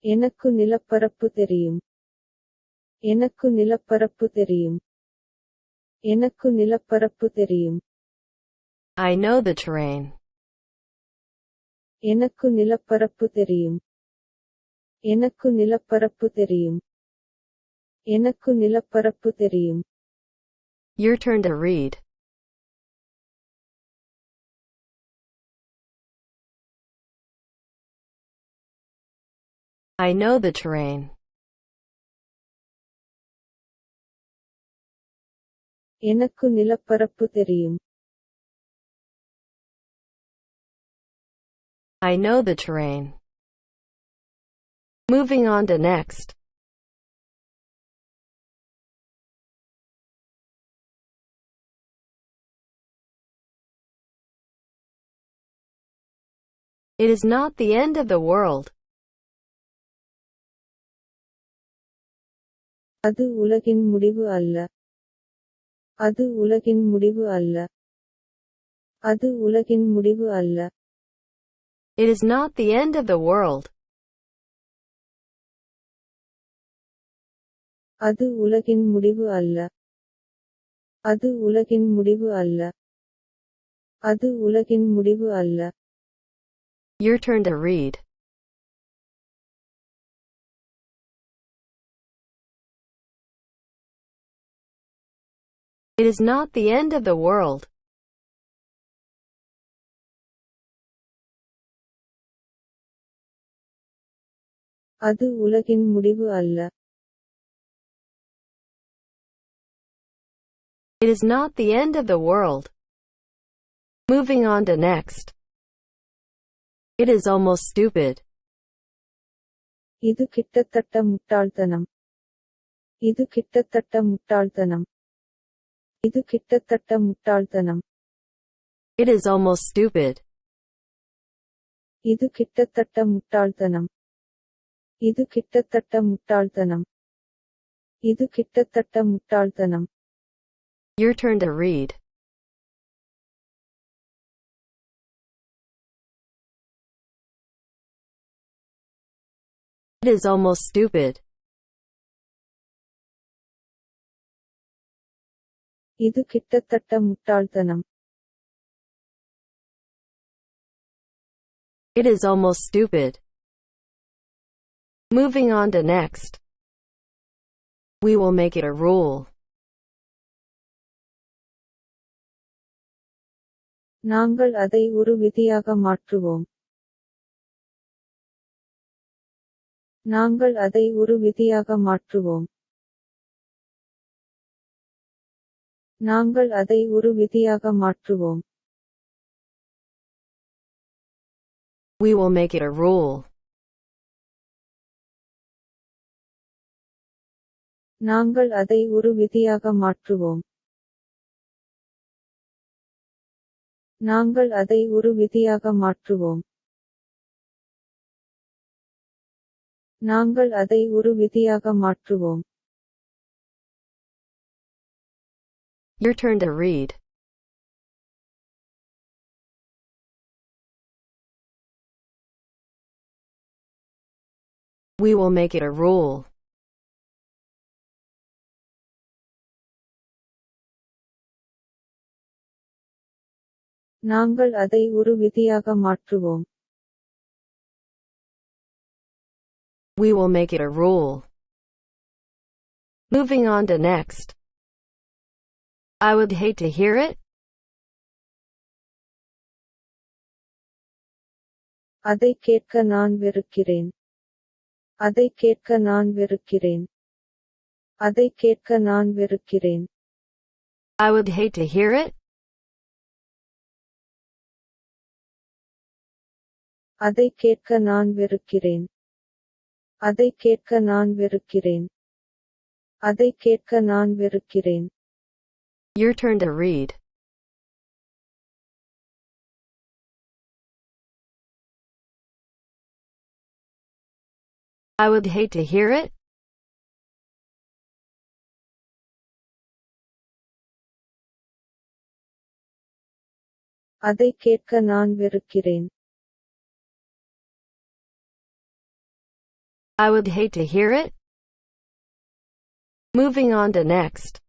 எனக்கு நிலப்பரப்பு தெரியும். எனக்கு நிலப்பரப்பு தெரியும். எனக்கு நிலப்பரப்பு தெரியும். I know the terrain. எனக்கு நிலப்பரப்பு தெரியும். எனக்கு நிலப்பரப்பு தெரியும். எனக்கு நிலப்பரப்பு தெரியும். Your turn to read. I know the terrain. எனக்கு நிலப்பரப்பு தெரியும். I know the terrain. Moving on to next. It is not the end of the world. அது உலகின் முடிவு அல்ல. அது உலகின் முடிவு அல்ல. அது உலகின் முடிவு அல்ல. It is not the end of the world. அது உலகின் முடிவு அல்ல. அது உலகின் முடிவு அல்ல. அது உலகின் முடிவு அல்ல. Your turn to read. It is not the end of the world. அது உலகின் முடிவு அல்ல. It is not the end of the world. Moving on to next. It is almost stupid. இது கிட்டத்தட்ட முட்டாள்தனம். இது கிட்டத்தட்ட முட்டாள்தனம். இது கிட்டத்தட்ட முட்டாள்தனம். It is almost stupid. இது கிட்டத்தட்ட முட்டாள்தனம். இது கிட்டத்தட்ட முட்டாள்தனம். இது கிட்டத்தட்ட முட்டாள்தனம். Your turn to read. It is almost stupid. இது கிட்டத்தட்ட முட்டாள்தனம். It is almost stupid. Moving on to next. We will make it a rule. நாங்கள் அதை ஒரு விதியாக மாற்றுவோம். நாங்கள் அதை ஒரு விதியாக மாற்றுவோம். நாங்கள் அதை ஒரு விதியாக மாற்றுவோம். We will make it a rule. நாங்கள் அதை ஒரு விதியாக மாற்றுவோம். நாங்கள் அதை ஒரு விதியாக மாற்றுவோம். நாங்கள் அதை ஒரு விதியாக மாற்றுவோம். Your turn to read. We will make it a rule. நாங்கள் அதை ஒரு விதியாக மாற்றுவோம். We will make it a rule. Moving on to next. I would hate to hear it. அதை கேட்க நான் வெறுக்கிறேன். அதை கேட்க நான் வெறுக்கிறேன். அதை கேட்க நான் வெறுக்கிறேன். I would hate to hear it. அதை கேட்க நான் வெறுக்கிறேன். அதை கேட்க நான் வெறுக்கிறேன். அதை கேட்க நான் வெறுக்கிறேன். Your turn to read. I would hate to hear it. அதை கேட்க நான் வெறுக்கிறேன். I would hate to hear it. Moving on to next.